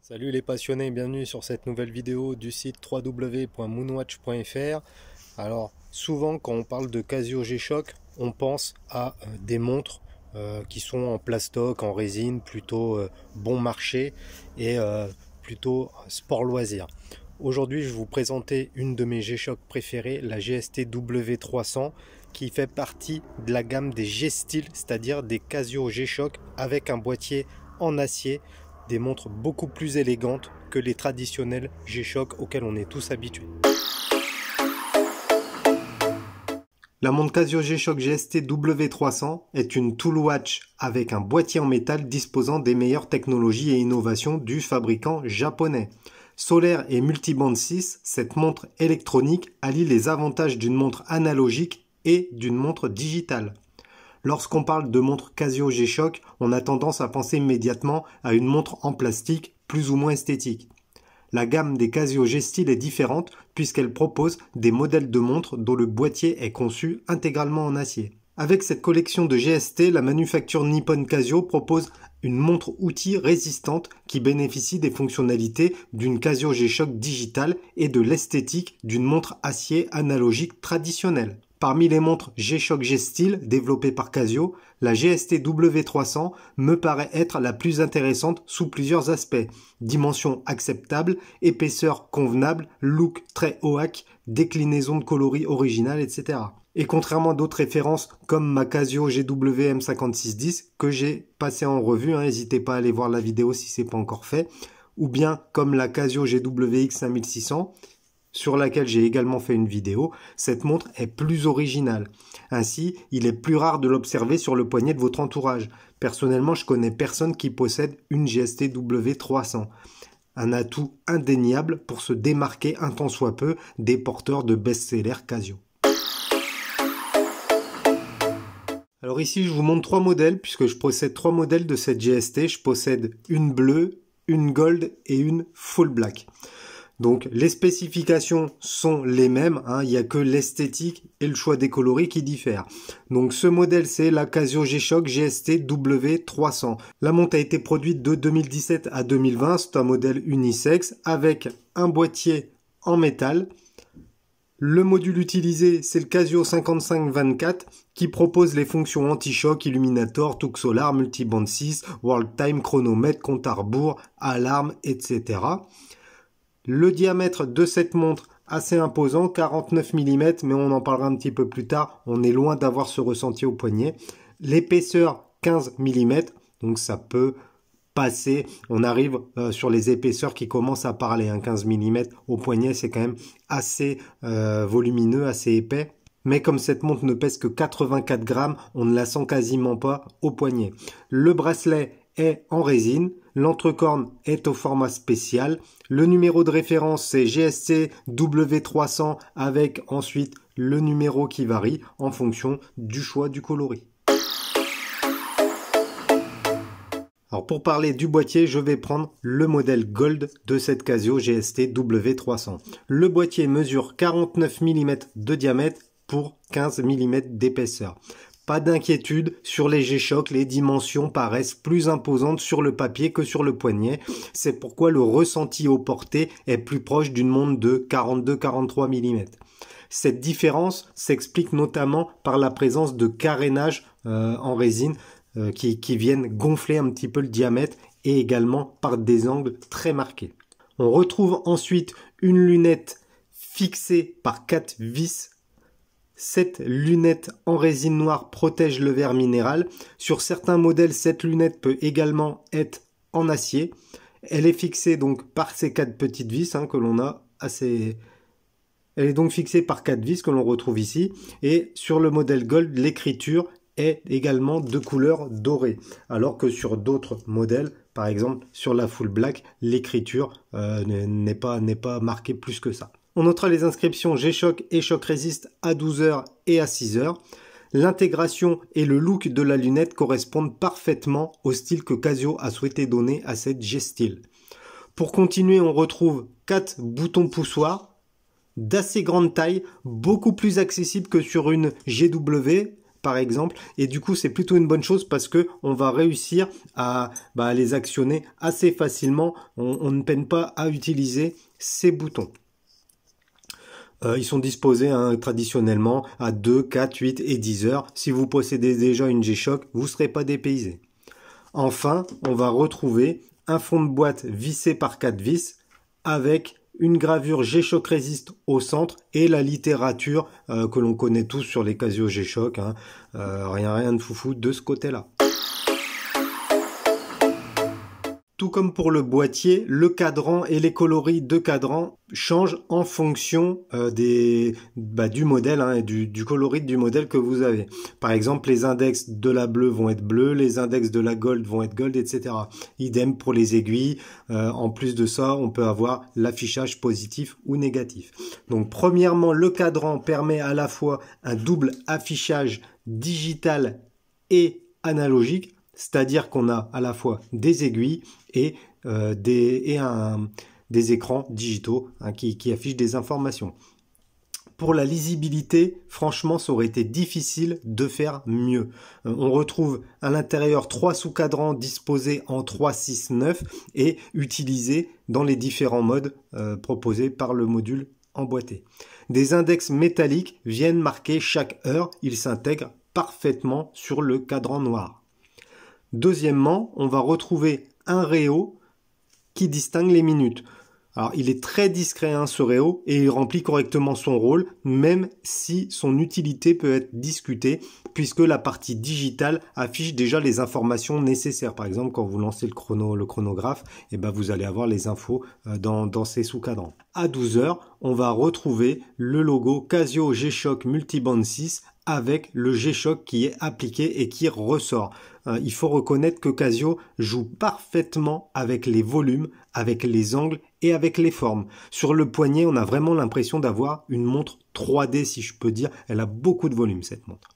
Salut les passionnés, bienvenue sur cette nouvelle vidéo du site www.moonwatch.fr. Alors souvent quand on parle de Casio G-Shock, on pense à des montres qui sont en plastoc, en résine, plutôt bon marché et plutôt sport loisir. Aujourd'hui je vais vous présenter une de mes G-Shock préférées, la GST W300, qui fait partie de la gamme des G-Style, c'est-à-dire des Casio G-Shock avec un boîtier en acier. Des montres beaucoup plus élégantes que les traditionnels G-Shock auxquels on est tous habitués. La montre Casio G-Shock GST W300 est une tool watch avec un boîtier en métal disposant des meilleures technologies et innovations du fabricant japonais. Solaire et multiband 6, cette montre électronique allie les avantages d'une montre analogique et d'une montre digitale. Lorsqu'on parle de montre Casio G-Shock, on a tendance à penser immédiatement à une montre en plastique plus ou moins esthétique. La gamme des Casio G-Style est différente puisqu'elle propose des modèles de montres dont le boîtier est conçu intégralement en acier. Avec cette collection de GST, la manufacture Nippon Casio propose une montre outil résistante qui bénéficie des fonctionnalités d'une Casio G-Shock digitale et de l'esthétique d'une montre acier analogique traditionnelle. Parmi les montres G-Shock G-Style développées par Casio, la GST W300 me paraît être la plus intéressante sous plusieurs aspects. Dimension acceptable, épaisseur convenable, look très OAK, déclinaison de coloris originale, etc. Et contrairement à d'autres références comme ma Casio GW M5610 que j'ai passé en revue, n'hésitez pas à aller voir la vidéo si ce n'est pas encore fait, ou bien comme la Casio GWX 5600, sur laquelle j'ai également fait une vidéo, cette montre est plus originale. Ainsi, il est plus rare de l'observer sur le poignet de votre entourage. Personnellement, je connais personne qui possède une GST W300. Un atout indéniable pour se démarquer un tant soit peu des porteurs de best-sellers Casio. Alors ici, je vous montre trois modèles, puisque je possède trois modèles de cette GST. Je possède une bleue, une gold et une full black. Donc les spécifications sont les mêmes, il n'y a que l'esthétique et le choix des coloris qui diffèrent. Donc ce modèle c'est la Casio G-Shock GST W300. La montre a été produite de 2017 à 2020, c'est un modèle unisexe avec un boîtier en métal. Le module utilisé c'est le Casio 5524 qui propose les fonctions anti-choc, illuminator, Took Solar, multiband 6, world time, chronomètre, compte à rebours, alarme, etc. Le diamètre de cette montre assez imposant, 49 mm, mais on en parlera un petit peu plus tard, on est loin d'avoir ce ressenti au poignet. L'épaisseur 15 mm, donc ça peut passer, on arrive sur les épaisseurs qui commencent à parler, 15 mm au poignet c'est quand même assez volumineux, assez épais. Mais comme cette montre ne pèse que 84 grammes, on ne la sent quasiment pas au poignet. Le bracelet est en résine, l'entrecorne est au format spécial, le numéro de référence c'est GST W300 avec ensuite le numéro qui varie en fonction du choix du coloris. Alors pour parler du boîtier, je vais prendre le modèle Gold de cette Casio GST W300. Le boîtier mesure 49 mm de diamètre pour 15 mm d'épaisseur. Pas d'inquiétude, sur les G-Shock, les dimensions paraissent plus imposantes sur le papier que sur le poignet. C'est pourquoi le ressenti au porté est plus proche d'une montre de 42-43 mm. Cette différence s'explique notamment par la présence de carénages en résine qui viennent gonfler un petit peu le diamètre et également par des angles très marqués. On retrouve ensuite une lunette fixée par 4 vis. Cette lunette en résine noire protège le verre minéral. Sur certains modèles, cette lunette peut également être en acier. Elle est fixée donc par ces 4 petites vis que l'on a assez. Elle est donc fixée par 4 vis que l'on retrouve ici. Et sur le modèle Gold, l'écriture est également de couleur dorée. Alors que sur d'autres modèles, par exemple sur la Full Black, l'écriture n'est pas marquée plus que ça. On notera les inscriptions G-Shock et Shock Resist à 12h et à 6h. L'intégration et le look de la lunette correspondent parfaitement au style que Casio a souhaité donner à cette G-Style. Pour continuer, on retrouve 4 boutons poussoirs d'assez grande taille, beaucoup plus accessibles que sur une GW, par exemple, et du coup c'est plutôt une bonne chose parce que on va réussir à les actionner assez facilement. On ne peine pas à utiliser ces boutons. Ils sont disposés traditionnellement à 2, 4, 8 et 10 heures. Si vous possédez déjà une G-Shock, vous ne serez pas dépaysé. Enfin, on va retrouver un fond de boîte vissé par 4 vis avec une gravure G-Shock Resist au centre et la littérature que l'on connaît tous sur les Casio G-Shock. Rien de foufou de ce côté-là. Tout comme pour le boîtier, le cadran et les coloris de cadran changent en fonction du modèle et du coloris du modèle que vous avez. Par exemple, les index de la bleue vont être bleus, les index de la gold vont être gold, etc. Idem pour les aiguilles. En plus de ça, on peut avoir l'affichage positif ou négatif. Donc, premièrement, le cadran permet à la fois un double affichage digital et analogique. C'est-à-dire qu'on a à la fois des aiguilles et des écrans digitaux qui affichent des informations. Pour la lisibilité, franchement, ça aurait été difficile de faire mieux. On retrouve à l'intérieur 3 sous-cadrans disposés en 3, 6, 9 et utilisés dans les différents modes proposés par le module emboîté. Des index métalliques viennent marquer chaque heure. Ils s'intègrent parfaitement sur le cadran noir. Deuxièmement, on va retrouver un réo qui distingue les minutes. Alors, il est très discret ce réo et il remplit correctement son rôle, même si son utilité peut être discutée, puisque la partie digitale affiche déjà les informations nécessaires. Par exemple, quand vous lancez le chronographe, vous allez avoir les infos dans ces sous-cadrans. À 12 heures, on va retrouver le logo Casio G-Shock Multiband 6 avec le G-Shock qui est appliqué et qui ressort. Il faut reconnaître que Casio joue parfaitement avec les volumes, avec les angles et avec les formes. Sur le poignet, on a vraiment l'impression d'avoir une montre 3D, si je peux dire. Elle a beaucoup de volume, cette montre.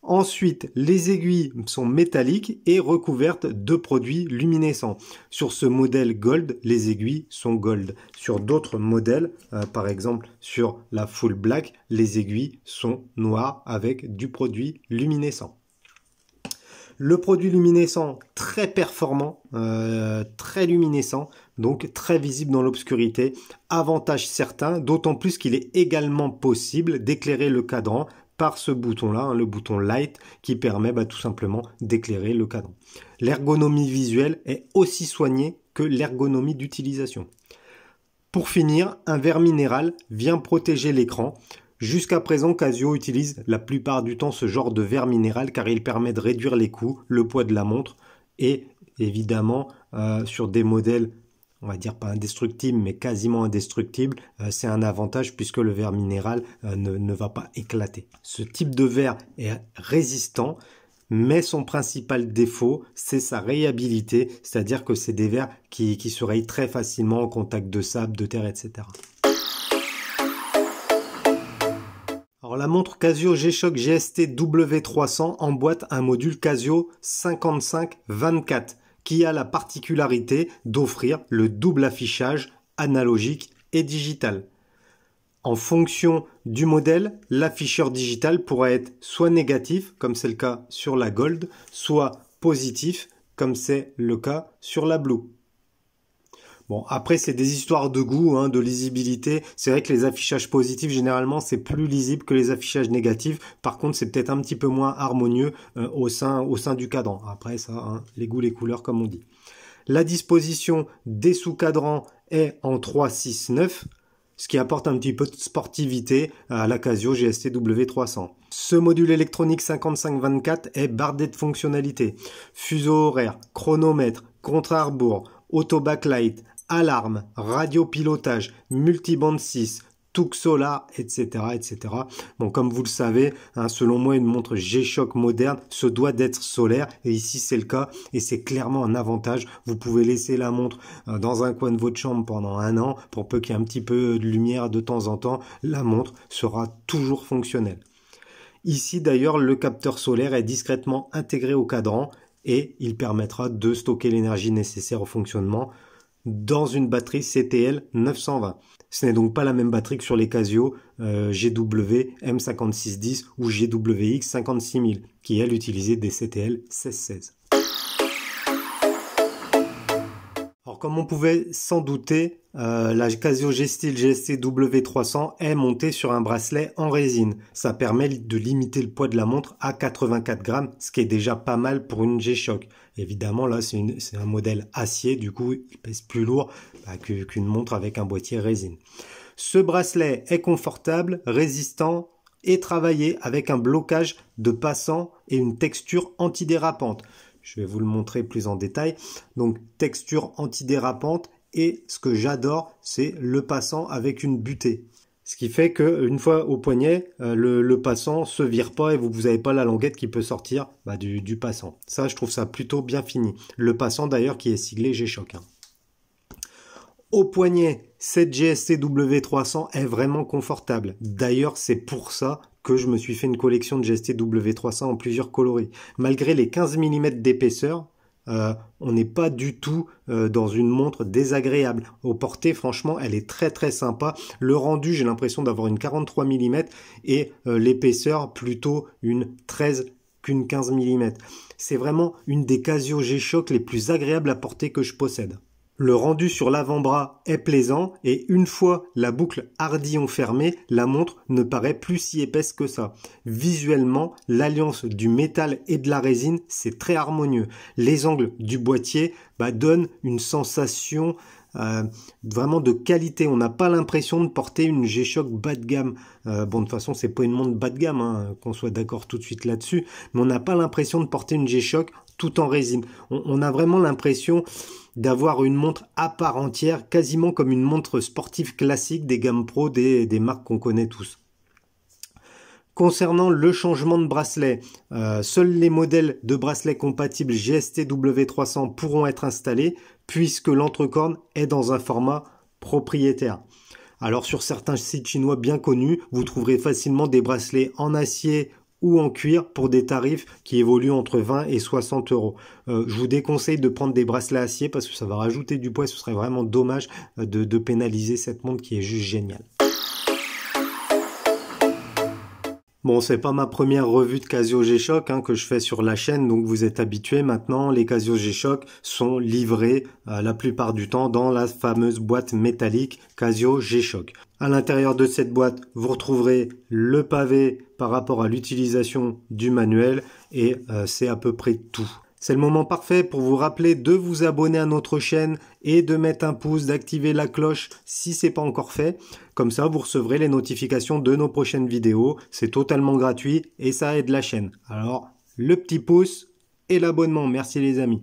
Ensuite, les aiguilles sont métalliques et recouvertes de produits luminescents. Sur ce modèle Gold, les aiguilles sont Gold. Sur d'autres modèles, par exemple sur la Full Black, les aiguilles sont noires avec du produit luminescent. Le produit luminescent très performant, très luminescent, donc très visible dans l'obscurité. Avantage certain, d'autant plus qu'il est également possible d'éclairer le cadran par ce bouton-là, le bouton Light, qui permet tout simplement d'éclairer le cadran. L'ergonomie visuelle est aussi soignée que l'ergonomie d'utilisation. Pour finir, un verre minéral vient protéger l'écran. Jusqu'à présent, Casio utilise la plupart du temps ce genre de verre minéral car il permet de réduire les coûts, le poids de la montre et évidemment sur des modèles, on va dire pas indestructibles mais quasiment indestructibles, c'est un avantage puisque le verre minéral ne va pas éclater. Ce type de verre est résistant, mais son principal défaut, c'est sa rayabilité, c'est-à-dire que c'est des verres qui se rayent très facilement au contact de sable, de terre, etc. Alors la montre Casio G-Shock GST W300 emboîte un module Casio 5524 qui a la particularité d'offrir le double affichage analogique et digital. En fonction du modèle, l'afficheur digital pourra être soit négatif, comme c'est le cas sur la Gold, soit positif, comme c'est le cas sur la Blue. Bon, après, c'est des histoires de goût, de lisibilité. C'est vrai que les affichages positifs, généralement, c'est plus lisible que les affichages négatifs. Par contre, c'est peut-être un petit peu moins harmonieux au sein du cadran. Après, ça, les goûts, les couleurs, comme on dit. La disposition des sous-cadrans est en 3, 6, 9, ce qui apporte un petit peu de sportivité à la Casio GST W300. Ce module électronique 5524 est bardé de fonctionnalités. Fuseau horaire, chronomètre, contre-arbour, auto-backlight, alarme, radiopilotage, multiband 6, Touk Solar, etc., etc. Bon, comme vous le savez, selon moi, une montre G-Shock moderne se doit d'être solaire. Et ici, c'est le cas. Et c'est clairement un avantage. Vous pouvez laisser la montre dans un coin de votre chambre pendant 1 an. Pour peu qu'il y ait un petit peu de lumière de temps en temps, la montre sera toujours fonctionnelle. Ici, d'ailleurs, le capteur solaire est discrètement intégré au cadran et il permettra de stocker l'énergie nécessaire au fonctionnement dans une batterie CTL 920. Ce n'est donc pas la même batterie que sur les Casio GW M5610 ou GWX 56000 qui elles utilisaient des CTL 1616. Alors comme on pouvait s'en douter, la Casio G-Style GST W300 est montée sur un bracelet en résine. Ça permet de limiter le poids de la montre à 84 grammes, ce qui est déjà pas mal pour une G-Shock. Évidemment là c'est un modèle acier, du coup il pèse plus lourd qu'une montre avec un boîtier résine. Ce bracelet est confortable, résistant et travaillé avec un blocage de passant et une texture antidérapante. Je vais vous le montrer plus en détail. Donc texture antidérapante et ce que j'adore, c'est le passant avec une butée. Ce qui fait qu'une fois au poignet, le passant se vire pas et vous n'avez pas la languette qui peut sortir du passant. Ça, je trouve ça plutôt bien fini. Le passant d'ailleurs qui est siglé G-Shock. Au poignet, cette GST W300 est vraiment confortable. D'ailleurs, c'est pour ça que je me suis fait une collection de GST W300 en plusieurs coloris. Malgré les 15 mm d'épaisseur, on n'est pas du tout dans une montre désagréable. Au porté, franchement, elle est très très sympa. Le rendu, j'ai l'impression d'avoir une 43 mm et l'épaisseur plutôt une 13 qu'une 15 mm. C'est vraiment une des Casio G-Shock les plus agréables à porter que je possède. Le rendu sur l'avant-bras est plaisant et une fois la boucle hardillon fermée, la montre ne paraît plus si épaisse que ça. Visuellement, l'alliance du métal et de la résine, c'est très harmonieux. Les angles du boîtier donnent une sensation vraiment de qualité. On n'a pas l'impression de porter une G-Shock bas de gamme. De toute façon, c'est pas une montre bas de gamme, hein, qu'on soit d'accord tout de suite là-dessus. Mais on n'a pas l'impression de porter une G-Shock tout en résine. On a vraiment l'impression d'avoir une montre à part entière, quasiment comme une montre sportive classique des gammes pro des marques qu'on connaît tous. Concernant le changement de bracelet, seuls les modèles de bracelets compatibles GST W300 pourront être installés puisque l'entrecorne est dans un format propriétaire. Alors sur certains sites chinois bien connus, vous trouverez facilement des bracelets en acier ou en cuir pour des tarifs qui évoluent entre 20 et 60 euros. Je vous déconseille de prendre des bracelets acier parce que ça va rajouter du poids. Ce serait vraiment dommage de pénaliser cette montre qui est juste géniale. Bon, c'est pas ma première revue de Casio G-Shock que je fais sur la chaîne, donc vous êtes habitués maintenant. Les Casio G-Shock sont livrés la plupart du temps dans la fameuse boîte métallique Casio G-Shock. À l'intérieur de cette boîte, vous retrouverez le pavé par rapport à l'utilisation du manuel et c'est à peu près tout. C'est le moment parfait pour vous rappeler de vous abonner à notre chaîne et de mettre un pouce, d'activer la cloche si c'est pas encore fait. Comme ça, vous recevrez les notifications de nos prochaines vidéos. C'est totalement gratuit et ça aide la chaîne. Alors, le petit pouce et l'abonnement. Merci les amis.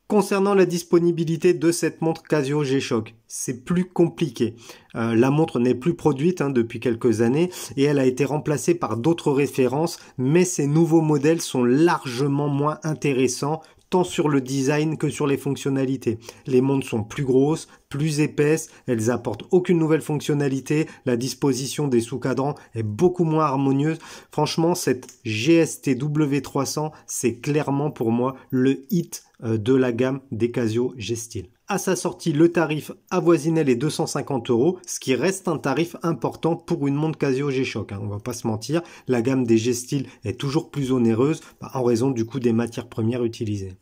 Concernant la disponibilité de cette montre Casio G-Shock, c'est plus compliqué. La montre n'est plus produite depuis quelques années et elle a été remplacée par d'autres références, mais ces nouveaux modèles sont largement moins intéressants tant sur le design que sur les fonctionnalités. Les montres sont plus grosses, plus épaisses, elles apportent aucune nouvelle fonctionnalité, la disposition des sous-cadrans est beaucoup moins harmonieuse. Franchement, cette GST W300, c'est clairement pour moi le hit de la gamme des Casio G-Style. À sa sortie, le tarif avoisinait les 250 euros, ce qui reste un tarif important pour une montre Casio G-Shock. On va pas se mentir, la gamme des G-Style est toujours plus onéreuse en raison du coût des matières premières utilisées.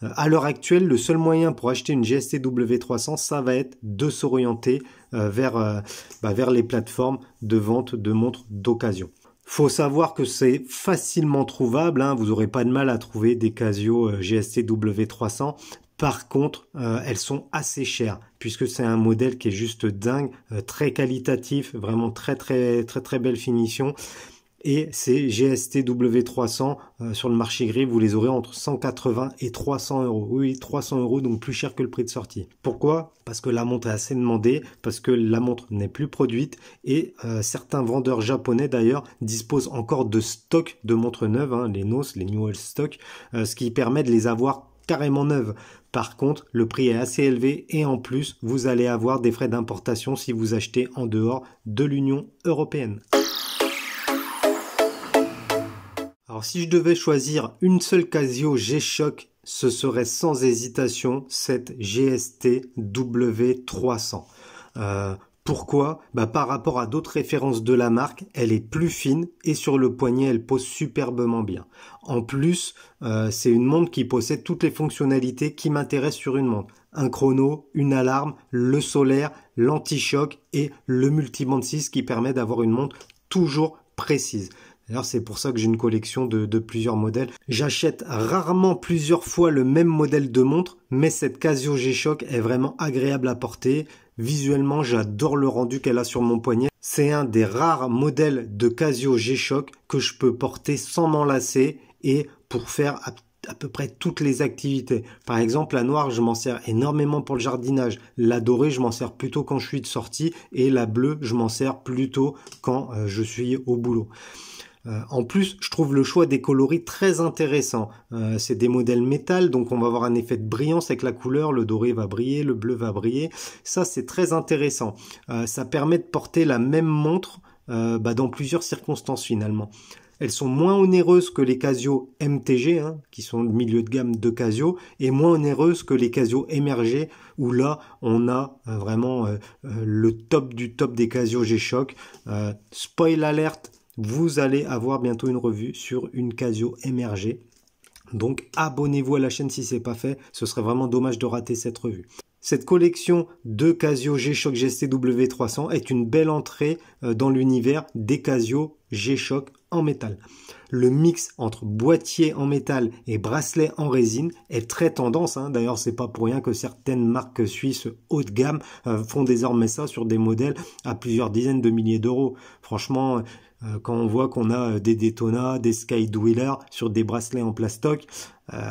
À l'heure actuelle, le seul moyen pour acheter une GST W300, ça va être de s'orienter vers les plateformes de vente de montres d'occasion. Faut savoir que c'est facilement trouvable, vous n'aurez pas de mal à trouver des Casio GST W300. Par contre, elles sont assez chères puisque c'est un modèle qui est juste dingue, très qualitatif, vraiment très belle finition. Et ces GST W300 sur le marché gris, vous les aurez entre 180 et 300 euros. Oui, 300 euros, donc plus cher que le prix de sortie. Pourquoi? Parce que la montre est assez demandée, parce que la montre n'est plus produite et certains vendeurs japonais d'ailleurs disposent encore de stock de montres neuves, les NOS, les New Old Stock, ce qui permet de les avoir carrément neuves. Par contre, le prix est assez élevé et en plus, vous allez avoir des frais d'importation si vous achetez en dehors de l'Union européenne. Alors si je devais choisir une seule Casio G-Shock, ce serait sans hésitation cette GST W300. Pourquoi? Par rapport à d'autres références de la marque, elle est plus fine et sur le poignet, elle pose superbement bien. En plus, c'est une montre qui possède toutes les fonctionnalités qui m'intéressent sur une montre. Un chrono, une alarme, le solaire, l'anti-choc et le multiband 6 qui permet d'avoir une montre toujours précise. D'ailleurs, c'est pour ça que j'ai une collection de plusieurs modèles. J'achète rarement plusieurs fois le même modèle de montre, mais cette Casio G-Shock est vraiment agréable à porter. Visuellement, j'adore le rendu qu'elle a sur mon poignet. C'est un des rares modèles de Casio G-Shock que je peux porter sans m'enlacer et pour faire à peu près toutes les activités. Par exemple, la noire, je m'en sers énormément pour le jardinage. La dorée, je m'en sers plutôt quand je suis de sortie. Et la bleue, je m'en sers plutôt quand je suis au boulot. En plus, je trouve le choix des coloris très intéressant. C'est des modèles métal, donc on va avoir un effet de brillance avec la couleur. Le doré va briller, le bleu va briller. Ça, c'est très intéressant. Ça permet de porter la même montre dans plusieurs circonstances finalement. Elles sont moins onéreuses que les Casio MTG, qui sont le milieu de gamme de Casio, et moins onéreuses que les Casio émergés, où là, on a vraiment le top du top des Casio G-Shock. Spoil alert, vous allez avoir bientôt une revue sur une Casio émergée. Donc abonnez-vous à la chaîne si ce n'est pas fait, ce serait vraiment dommage de rater cette revue. Cette collection de Casio G-Shock GST W300 est une belle entrée dans l'univers des Casio G-Shock en métal. Le mix entre boîtier en métal et bracelet en résine est très tendance. D'ailleurs, c'est pas pour rien que certaines marques suisses haut de gamme font désormais ça sur des modèles à plusieurs dizaines de milliers d'euros. Franchement, quand on voit qu'on a des Daytona, des Skydweller sur des bracelets en plastoc,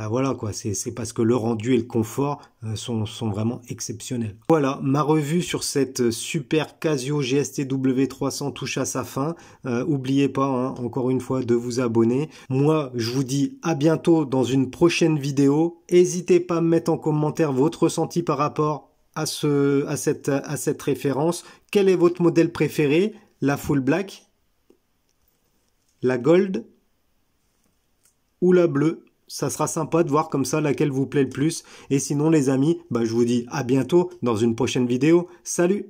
voilà quoi, c'est parce que le rendu et le confort sont vraiment exceptionnels. Voilà, ma revue sur cette super Casio GST W300 touche à sa fin. N'oubliez pas, encore une fois, de vous abonner. Moi, je vous dis à bientôt dans une prochaine vidéo. N'hésitez pas à me mettre en commentaire votre ressenti par rapport à cette référence. Quel est votre modèle préféré? La Full Black, la Gold ou la bleue? Ça sera sympa de voir comme ça laquelle vous plaît le plus. Et sinon les amis, je vous dis à bientôt dans une prochaine vidéo. Salut!